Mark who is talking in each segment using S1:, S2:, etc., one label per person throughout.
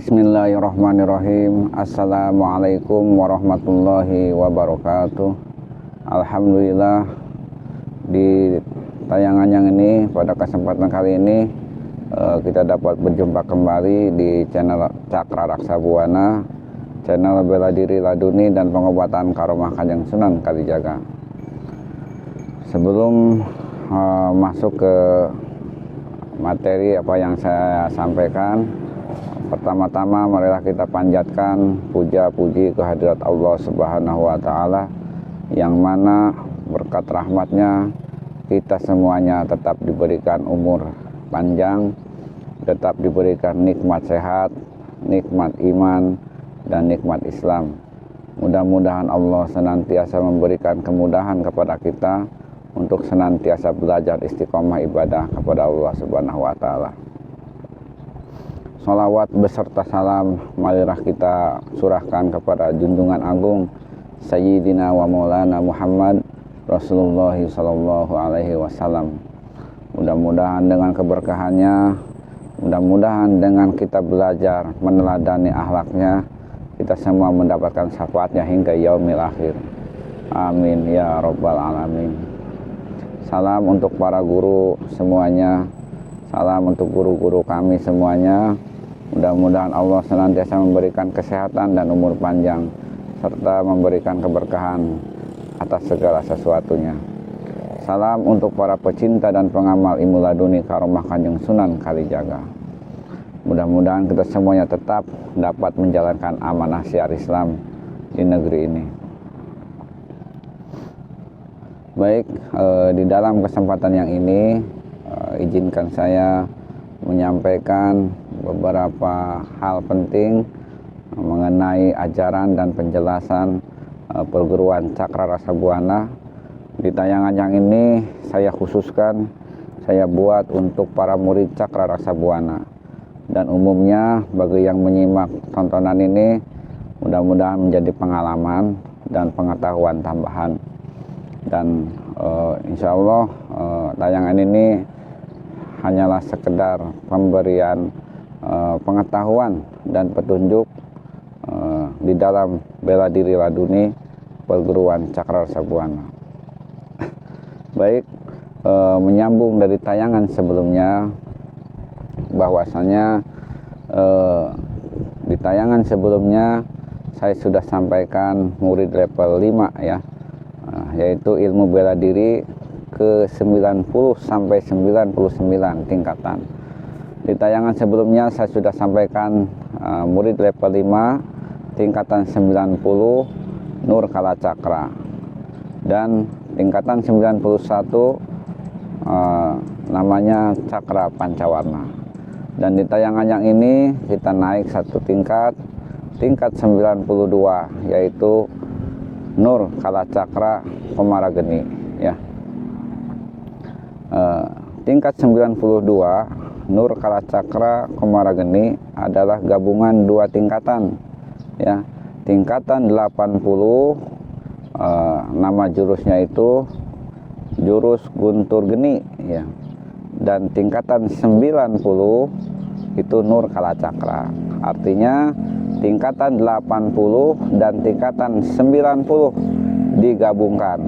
S1: Bismillahirrahmanirrahim. Assalamualaikum warahmatullahi wabarakatuh. Alhamdulillah, di tayangan yang ini, pada kesempatan kali ini kita dapat berjumpa kembali di channel Cakra Raksa Buana, channel bela diri laduni dan pengobatan karomah Kanjeng Sunan Kalijaga. Sebelum masuk ke materi apa yang saya sampaikan, pertama-tama marilah kita panjatkan puja-puji kehadirat Allah Subhanahu wa Ta'ala, yang mana berkat rahmatnya kita semuanya tetap diberikan umur panjang, tetap diberikan nikmat sehat, nikmat iman, dan nikmat Islam. Mudah-mudahan Allah senantiasa memberikan kemudahan kepada kita untuk senantiasa belajar istiqomah ibadah kepada Allah Subhanahu wa Ta'ala. Salawat beserta salam marilah kita surahkan kepada junjungan agung Sayyidina wa Maulana Muhammad Rasulullah sallallahu alaihi wasallam. Mudah-mudahan dengan keberkahannya, mudah-mudahan dengan kita belajar meneladani akhlaknya, kita semua mendapatkan syafaatnya hingga yaumil akhir. Amin ya rabbal alamin. Salam untuk para guru semuanya, salam untuk guru-guru kami semuanya. Mudah-mudahan Allah senantiasa memberikan kesehatan dan umur panjang, serta memberikan keberkahan atas segala sesuatunya. Salam untuk para pecinta dan pengamal ilmu laduni karomah Kanjeng Sunan Kalijaga. Mudah-mudahan kita semuanya tetap dapat menjalankan amanah syiar Islam di negeri ini. Baik, di dalam kesempatan yang ini izinkan saya menyampaikan beberapa hal penting mengenai ajaran dan penjelasan perguruan Cakra Raksa Buana. Di tayangan yang ini saya khususkan, saya buat untuk para murid Cakra Raksa Buana, dan umumnya bagi yang menyimak tontonan ini mudah-mudahan menjadi pengalaman dan pengetahuan tambahan. Dan insya Allah tayangan ini hanyalah sekedar pemberian pengetahuan dan petunjuk di dalam bela diri laduni perguruan Cakra Raksa Buana. Baik, menyambung dari tayangan sebelumnya, bahwasanya di tayangan sebelumnya saya sudah sampaikan murid level 5 ya, yaitu ilmu bela diri ke 90 sampai 99 tingkatan. Di tayangan sebelumnya saya sudah sampaikan murid level 5 tingkatan 90 Nur Kala Cakra, dan tingkatan 91 namanya Cakra Pancawarna. Dan di tayangan yang ini kita naik satu tingkat 92, yaitu Nur Kala Cakra Komarageni ya. Tingkat 92 Nur Kala Cakra Komarageni adalah gabungan dua tingkatan ya. Tingkatan 80 nama jurusnya itu jurus Guntur Geni ya. Dan tingkatan 90 itu Nur Kala Cakra. Artinya tingkatan 80 dan tingkatan 90 digabungkan,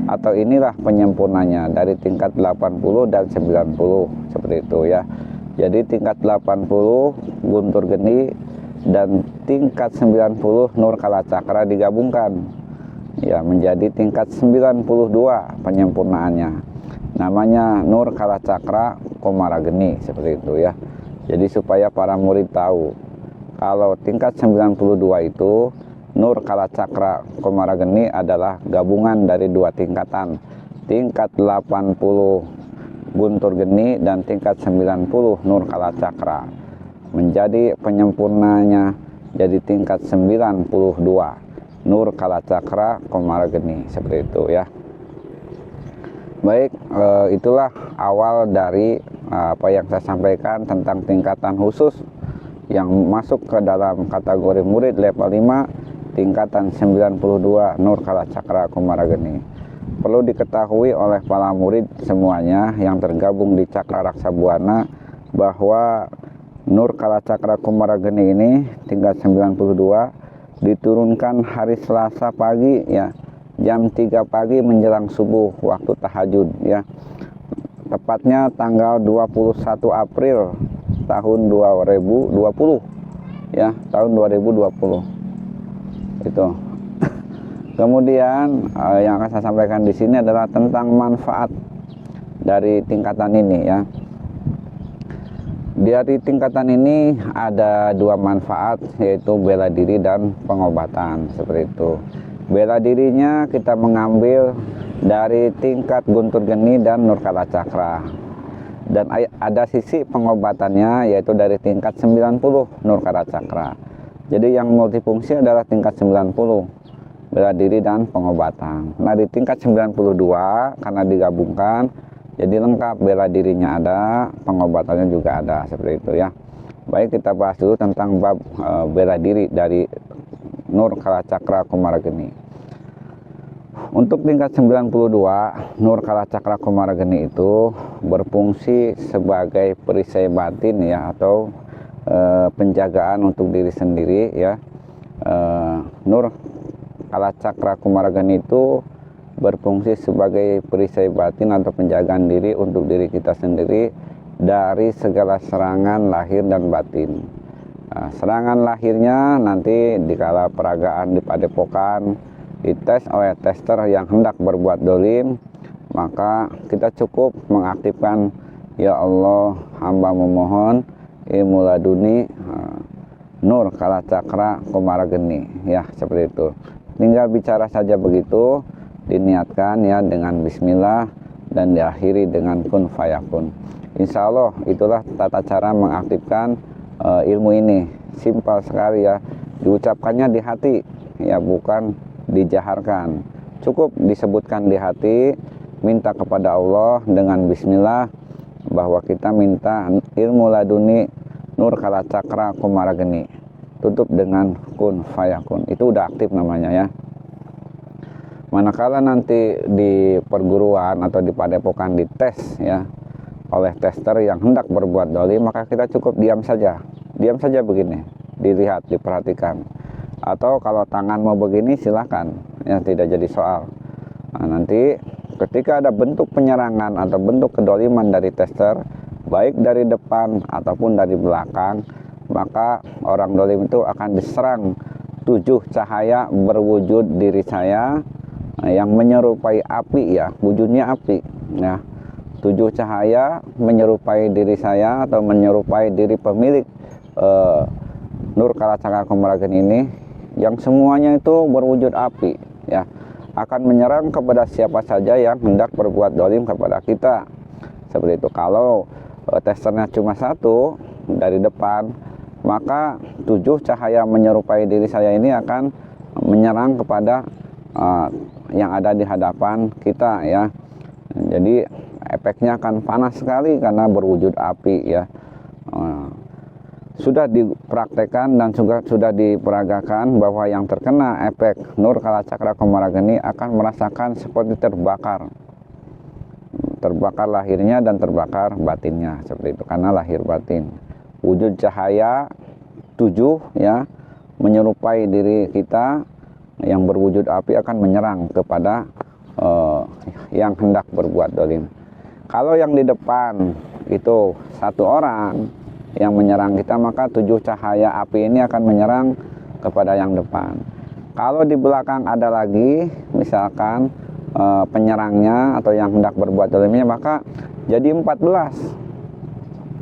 S1: atau inilah penyempurnanya dari tingkat 80 dan 90, seperti itu ya. Jadi tingkat 80 Guntur Geni dan tingkat 90 Nur Kala Cakra digabungkan ya menjadi tingkat 92 penyempurnaannya, namanya Nur Kala Cakra Komarageni, seperti itu ya. Jadi supaya para murid tahu kalau tingkat 92 itu Nur Kala Cakra Komarageni adalah gabungan dari dua tingkatan, tingkat 80 Guntur Geni dan tingkat 90 Nur Kala Cakra, menjadi penyempurnanya jadi tingkat 92 Nur Kala Cakra Komarageni, seperti itu ya. Baik, itulah awal dari apa yang saya sampaikan tentang tingkatan khusus yang masuk ke dalam kategori murid level 5 tingkatan 92 Nur Kala Cakra Komarageni. Perlu diketahui oleh para murid semuanya yang tergabung di Cakra Raksa Buana bahwa Nur Kalacakra Kumarageni ini tingkat 92 diturunkan hari Selasa pagi ya, jam 3 pagi menjelang subuh waktu tahajud ya. Tepatnya tanggal 21 April tahun 2020 ya, tahun 2020. Itu. Kemudian yang akan saya sampaikan di sini adalah tentang manfaat dari tingkatan ini ya. Dari tingkatan ini ada dua manfaat, yaitu bela diri dan pengobatan, seperti itu. Bela dirinya kita mengambil dari tingkat Guntur Geni dan Nur Kalacakra. Dan ada sisi pengobatannya, yaitu dari tingkat 90 Nur Kalacakra. Jadi yang multifungsi adalah tingkat 90, bela diri dan pengobatan. Nah di tingkat 92 karena digabungkan, jadi lengkap, bela dirinya ada, pengobatannya juga ada, seperti itu ya. Baik, kita bahas dulu tentang bab bela diri dari Nur Kalacakra Kumarageni. Untuk tingkat 92, Nur Kalacakra Kumarageni itu berfungsi sebagai perisai batin ya, atau penjagaan untuk diri sendiri ya. Nur Kalacakra Kumarageni itu berfungsi sebagai perisai batin atau penjagaan diri untuk diri kita sendiri dari segala serangan lahir dan batin. Serangan lahirnya nanti dikala peragaan di padepokan dites oleh tester yang hendak berbuat dolim, maka kita cukup mengaktifkan, ya Allah, hamba memohon ilmu laduni Nur Kalacakra Kumarageni ya, seperti itu. Tinggal bicara saja begitu, diniatkan ya dengan bismillah dan diakhiri dengan kun fayakun. Insya Allah itulah tata cara mengaktifkan ilmu ini. Simpel sekali ya, diucapkannya di hati ya, bukan dijaharkan. Cukup disebutkan di hati, minta kepada Allah dengan bismillah bahwa kita minta ilmu laduni Nur Kalacakra Kumarageni. Tutup dengan kun fayakun. Itu udah aktif namanya ya. Manakala nanti di perguruan atau di padepokan dites ya oleh tester yang hendak berbuat dolim, maka kita cukup diam saja begini, dilihat, diperhatikan. Atau kalau tangan mau begini silahkan ya, tidak jadi soal. Nah, nanti ketika ada bentuk penyerangan atau bentuk kedoliman dari tester, baik dari depan ataupun dari belakang, maka orang dolim itu akan diserang 7 cahaya berwujud diri saya yang menyerupai api ya, wujudnya api ya. 7 cahaya menyerupai diri saya atau menyerupai diri pemilik Nur Kalacakra Kumarageni ini, yang semuanya itu berwujud api ya, akan menyerang kepada siapa saja yang hendak berbuat dolim kepada kita, seperti itu. Kalau testernya cuma 1 dari depan, maka 7 cahaya menyerupai diri saya ini akan menyerang kepada yang ada di hadapan kita ya. Jadi efeknya akan panas sekali karena berwujud api ya. Sudah dipraktekkan dan sudah diperagakan bahwa yang terkena efek Nur Kalacakra Kumarageni akan merasakan seperti terbakar lahirnya dan terbakar batinnya, seperti itu, karena lahir batin. Wujud cahaya 7 ya menyerupai diri kita yang berwujud api akan menyerang kepada yang hendak berbuat dolim. Kalau yang di depan itu 1 orang yang menyerang kita, maka 7 cahaya api ini akan menyerang kepada yang depan. Kalau di belakang ada lagi misalkan penyerangnya atau yang hendak berbuat dolimnya, maka jadi 14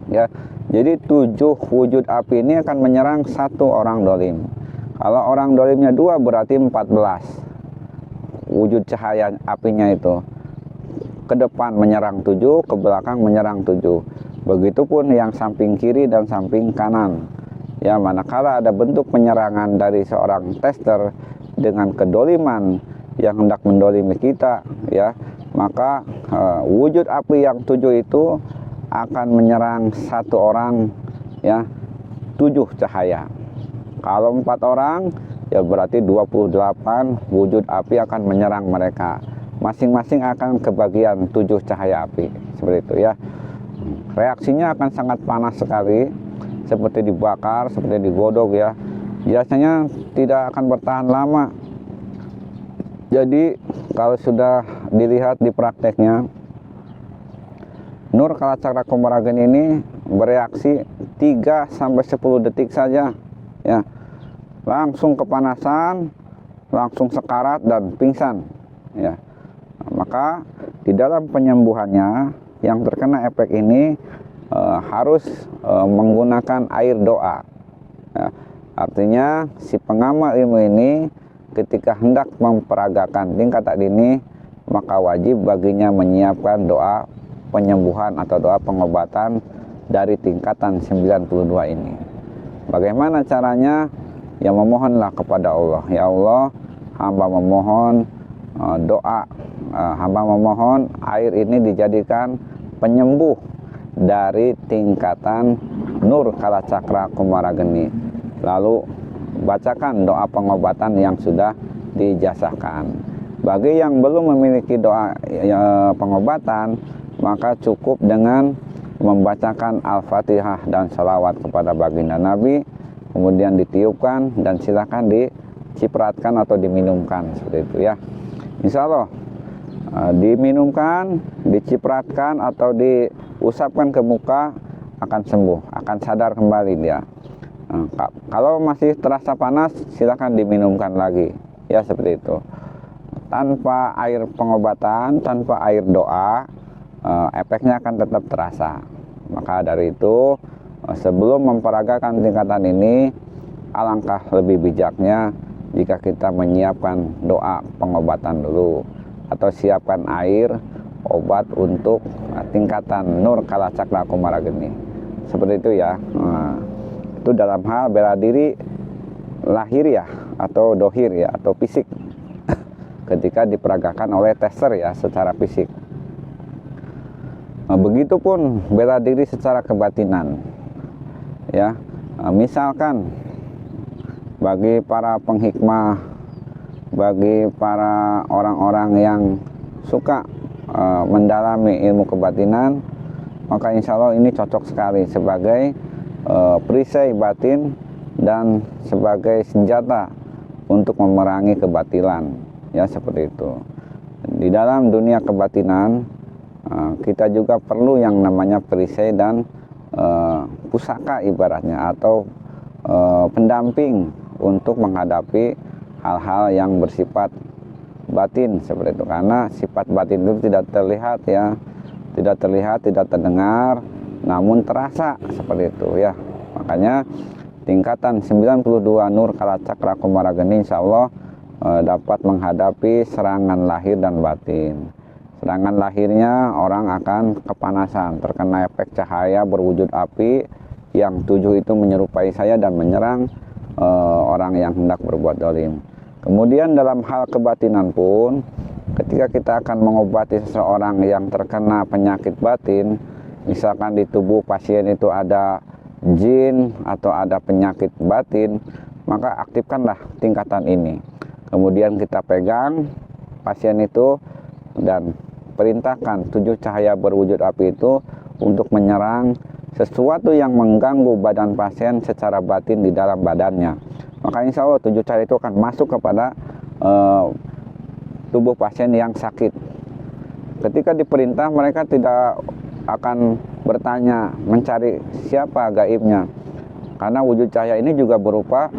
S1: ya. Jadi 7 wujud api ini akan menyerang 1 orang dolim. Kalau orang dolimnya 2 berarti 14 wujud cahaya apinya itu. Ke depan menyerang 7, ke belakang menyerang 7. Begitupun yang samping kiri dan samping kanan. Ya, manakala ada bentuk penyerangan dari seorang tester dengan kedoliman yang hendak mendolimi kita ya, maka wujud api yang 7 itu akan menyerang 1 orang ya, 7 cahaya. Kalau 4 orang ya berarti 28 wujud api akan menyerang mereka. Masing-masing akan kebagian 7 cahaya api, seperti itu ya. Reaksinya akan sangat panas sekali, seperti dibakar, seperti digodok ya, biasanya tidak akan bertahan lama. Jadi kalau sudah dilihat di prakteknya, Nur Kalacakra Komarageni ini bereaksi 3-10 detik saja ya, langsung kepanasan, langsung sekarat dan pingsan ya. Maka di dalam penyembuhannya yang terkena efek ini harus menggunakan air doa ya. Artinya si pengamal ilmu ini ketika hendak memperagakan tingkatan ini, maka wajib baginya menyiapkan doa penyembuhan atau doa pengobatan dari tingkatan 92 ini. Bagaimana caranya? Ya memohonlah kepada Allah. Ya Allah, hamba memohon doa, hamba memohon air ini dijadikan penyembuh dari tingkatan Nur Kalacakra Komarageni. Lalu bacakan doa pengobatan yang sudah dijasahkan. Bagi yang belum memiliki doa pengobatan, maka cukup dengan membacakan Al-Fatihah dan salawat kepada baginda Nabi, kemudian ditiupkan dan silakan dicipratkan atau diminumkan seperti itu ya. Insya Allah diminumkan, dicipratkan atau diusapkan ke muka akan sembuh, akan sadar kembali dia. Kalau masih terasa panas, silakan diminumkan lagi ya, seperti itu. Tanpa air pengobatan, tanpa air doa, efeknya akan tetap terasa. Maka dari itu, sebelum memperagakan tingkatan ini, alangkah lebih bijaknya jika kita menyiapkan doa pengobatan dulu, atau siapkan air obat untuk tingkatan Nur Kalacakra Komarageni. Seperti itu ya. Itu dalam hal bela diri lahiriah atau dohir ya, atau fisik ketika diperagakan oleh tester ya, secara fisik. Begitupun bela diri secara kebatinan ya. Misalkan bagi para penghikmah, bagi para orang-orang yang suka mendalami ilmu kebatinan, maka insya Allah ini cocok sekali sebagai perisai batin dan sebagai senjata untuk memerangi kebatilan ya, seperti itu. Di dalam dunia kebatinan kita juga perlu yang namanya perisai dan pusaka ibaratnya, atau pendamping untuk menghadapi hal-hal yang bersifat batin seperti itu. Karena sifat batin itu tidak terlihat ya, tidak terlihat, tidak terdengar, namun terasa seperti itu ya. Makanya tingkatan 92 Nur Kalacakra Komarageni insya Allah dapat menghadapi serangan lahir dan batin. Serangan lahirnya orang akan kepanasan, terkena efek cahaya berwujud api yang 7 itu menyerupai saya dan menyerang orang yang hendak berbuat zalim. Kemudian dalam hal kebatinan pun, ketika kita akan mengobati seseorang yang terkena penyakit batin, misalkan di tubuh pasien itu ada jin atau ada penyakit batin, maka aktifkanlah tingkatan ini. Kemudian kita pegang pasien itu dan perintahkan 7 cahaya berwujud api itu untuk menyerang sesuatu yang mengganggu badan pasien secara batin di dalam badannya. Maka insya Allah 7 cahaya itu akan masuk kepada tubuh pasien yang sakit. Ketika diperintah, mereka tidak akan bertanya mencari siapa gaibnya, karena wujud cahaya ini juga berupa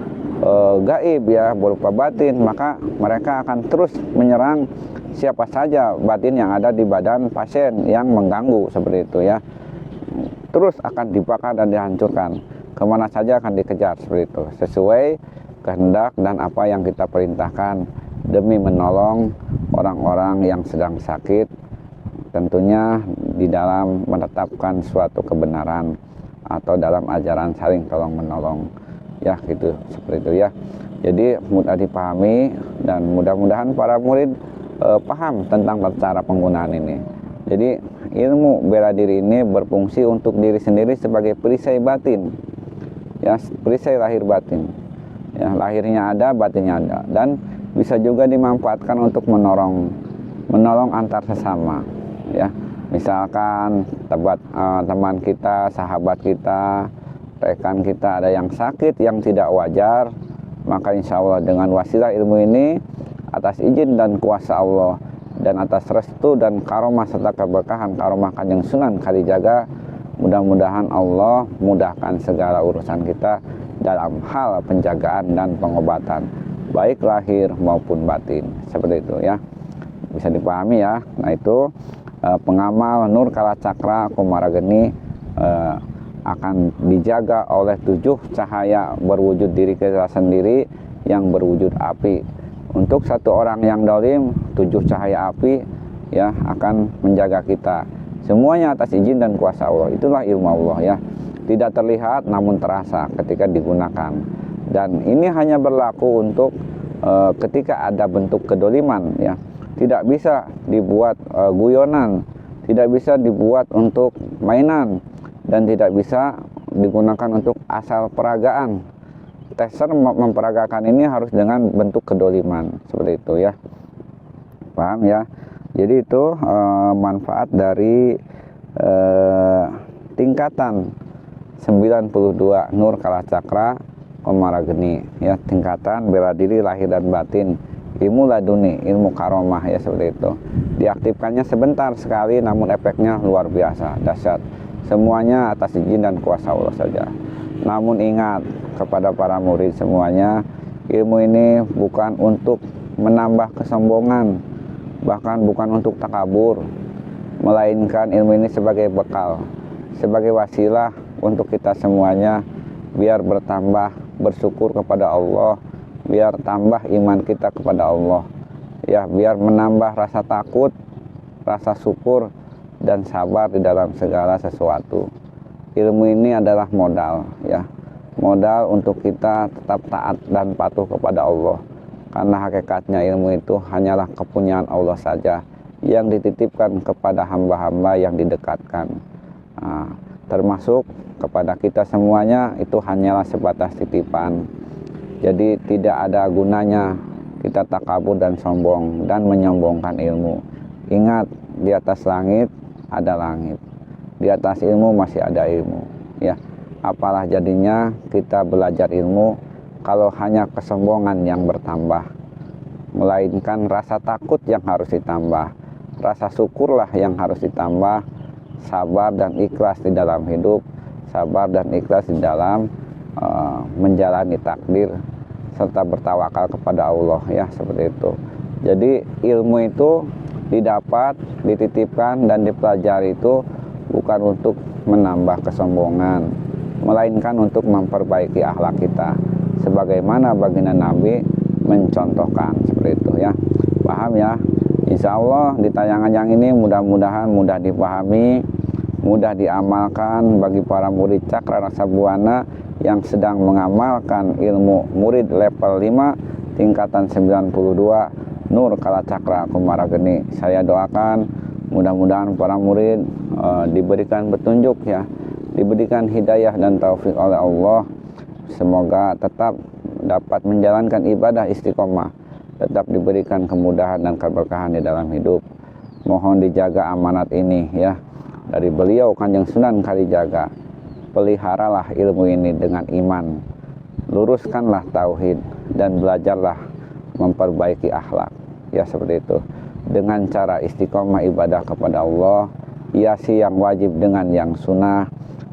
S1: gaib ya, berupa batin. Maka mereka akan terus menyerang siapa saja batin yang ada di badan pasien yang mengganggu seperti itu ya. Terus akan dibakar dan dihancurkan, kemana saja akan dikejar seperti itu, sesuai kehendak dan apa yang kita perintahkan demi menolong orang-orang yang sedang sakit, tentunya di dalam menetapkan suatu kebenaran atau dalam ajaran saling tolong menolong ya, gitu, seperti itu ya. Jadi mudah dipahami dan mudah-mudahan para murid paham tentang cara penggunaan ini. Jadi ilmu bela diri ini berfungsi untuk diri sendiri sebagai perisai batin ya, perisai lahir batin ya. Lahirnya ada, batinnya ada, dan bisa juga dimanfaatkan untuk menolong antar sesama ya. Misalkan teman kita, sahabat kita rekan kita ada yang sakit yang tidak wajar, maka insya Allah dengan wasilah ilmu ini, atas izin dan kuasa Allah dan atas restu dan karomah serta keberkahan karomah Kanjeng Sunan Kalijaga, mudah-mudahan Allah mudahkan segala urusan kita dalam hal penjagaan dan pengobatan, baik lahir maupun batin. Seperti itu ya, bisa dipahami ya. Nah itu pengamal Nur Kalacakra Komarageni akan dijaga oleh 7 cahaya berwujud diri kita sendiri yang berwujud api. Untuk satu orang yang dolim, 7 cahaya api ya akan menjaga kita. Semuanya atas izin dan kuasa Allah. Itulah ilmu Allah ya. Tidak terlihat namun terasa ketika digunakan. Dan ini hanya berlaku untuk ketika ada bentuk kedoliman ya. Tidak bisa dibuat guyonan, tidak bisa dibuat untuk mainan, dan tidak bisa digunakan untuk asal peragaan. Teser memperagakan ini harus dengan bentuk kedoliman, seperti itu ya. Paham ya? Jadi itu manfaat dari tingkatan 92 Nur Kalacakra Komarageni ya, tingkatan bela diri lahir dan batin, ilmu laduni, ilmu karomah ya, seperti itu. Diaktifkannya sebentar sekali namun efeknya luar biasa, dahsyat. Semuanya atas izin dan kuasa Allah saja. Namun ingat kepada para murid semuanya, ilmu ini bukan untuk menambah kesombongan, bahkan bukan untuk takabur, melainkan ilmu ini sebagai bekal, sebagai wasilah untuk kita semuanya biar bertambah bersyukur kepada Allah, biar tambah iman kita kepada Allah ya, biar menambah rasa takut, rasa syukur dan sabar di dalam segala sesuatu. Ilmu ini adalah modal ya, modal untuk kita tetap taat dan patuh kepada Allah, karena hakikatnya ilmu itu hanyalah kepunyaan Allah saja yang dititipkan kepada hamba-hamba yang didekatkan. Termasuk kepada kita semuanya itu hanyalah sebatas titipan. Jadi tidak ada gunanya kita takabur dan sombong dan menyombongkan ilmu. Ingat, di atas langit ada langit, di atas ilmu masih ada ilmu ya. Apalah jadinya kita belajar ilmu kalau hanya kesombongan yang bertambah, melainkan rasa takut yang harus ditambah, rasa syukurlah yang harus ditambah, sabar dan ikhlas di dalam hidup, sabar dan ikhlas di dalam menjalani takdir, serta bertawakal kepada Allah ya, seperti itu. Jadi ilmu itu didapat, dititipkan dan dipelajari itu bukan untuk menambah kesombongan, melainkan untuk memperbaiki akhlak kita, sebagaimana baginda Nabi mencontohkan, seperti itu ya. Paham ya? Insya Allah di tayangan yang ini mudah-mudahan mudah dipahami, mudah diamalkan bagi para murid Cakra Raksa Buana yang sedang mengamalkan ilmu murid level 5 tingkatan 92 Nur Kalacakra Komarageni. Saya doakan mudah-mudahan para murid diberikan petunjuk ya, diberikan hidayah dan taufik oleh Allah. Semoga tetap dapat menjalankan ibadah istiqomah, tetap diberikan kemudahan dan keberkahan di dalam hidup. Mohon dijaga amanat ini ya dari beliau Kanjeng Sunan Kalijaga. Peliharalah ilmu ini dengan iman, luruskanlah tauhid dan belajarlah memperbaiki akhlak ya, seperti itu. Dengan cara istiqomah ibadah kepada Allah, hiasi yang wajib dengan yang sunnah,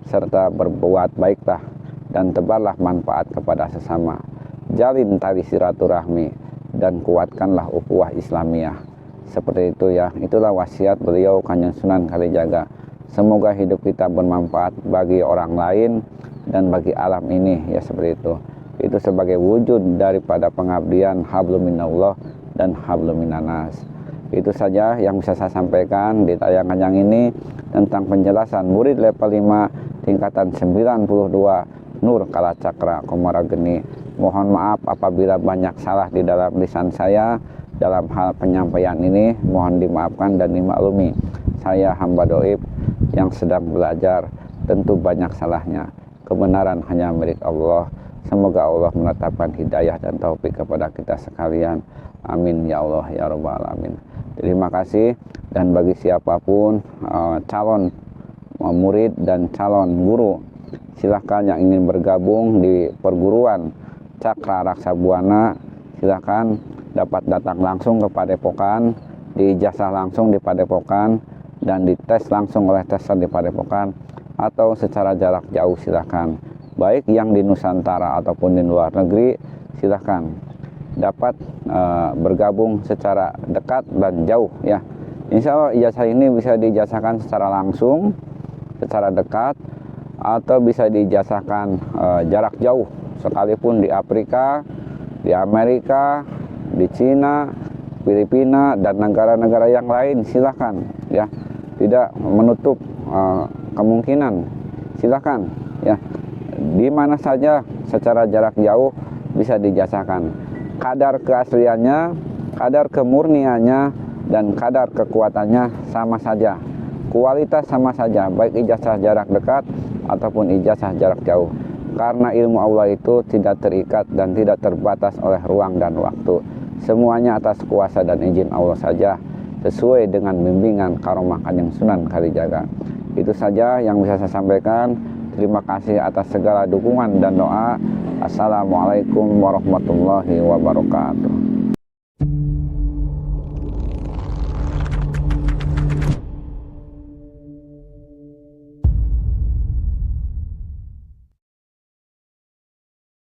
S1: serta berbuat baiklah dan tebarlah manfaat kepada sesama. Jalin tali silaturahmi dan kuatkanlah ukhuwah Islamiyah. Seperti itu ya. Itulah wasiat beliau Kanjeng Sunan Kalijaga. Semoga hidup kita bermanfaat bagi orang lain dan bagi alam ini ya, seperti itu. Itu sebagai wujud daripada pengabdian hablum minallah dan hablum minannas. Itu saja yang bisa saya sampaikan di tayangan yang ini tentang penjelasan murid level 5 tingkatan 92 Nur Kalacakra Komarageni. Mohon maaf apabila banyak salah di dalam lisan saya dalam hal penyampaian ini, mohon dimaafkan dan dimaklumi. Saya hamba doib yang sedang belajar, tentu banyak salahnya. Kebenaran hanya milik Allah. Semoga Allah menetapkan hidayah dan taufik kepada kita sekalian. Amin ya Allah ya Rabbal alamin. Terima kasih. Dan bagi siapapun calon murid dan calon guru, silahkan yang ingin bergabung di perguruan Cakra Raksa Buana, silahkan dapat datang langsung ke Padepokan, diijazah langsung di Padepokan, dan dites langsung oleh tester di Padepokan, atau secara jarak jauh silahkan. Baik yang di Nusantara ataupun di luar negeri, silahkan dapat bergabung secara dekat dan jauh ya. Insya Allah ijazah ini bisa diijazahkan secara langsung, secara dekat, atau bisa diijazahkan jarak jauh, sekalipun di Afrika, di Amerika, di Cina, Filipina, dan negara-negara yang lain, silahkan ya. Tidak menutup kemungkinan, silahkan ya. Di mana saja secara jarak jauh bisa dijazahkan. Kadar keasliannya, kadar kemurniannya, dan kadar kekuatannya sama saja. Kualitas sama saja, baik ijazah jarak dekat ataupun ijazah jarak jauh. Karena ilmu Allah itu tidak terikat dan tidak terbatas oleh ruang dan waktu. Semuanya atas kuasa dan izin Allah saja, sesuai dengan bimbingan Karomah Kanjeng Sunan Kalijaga. Itu saja yang bisa saya sampaikan. Terima kasih atas segala dukungan dan doa. Assalamualaikum warahmatullahi wabarakatuh.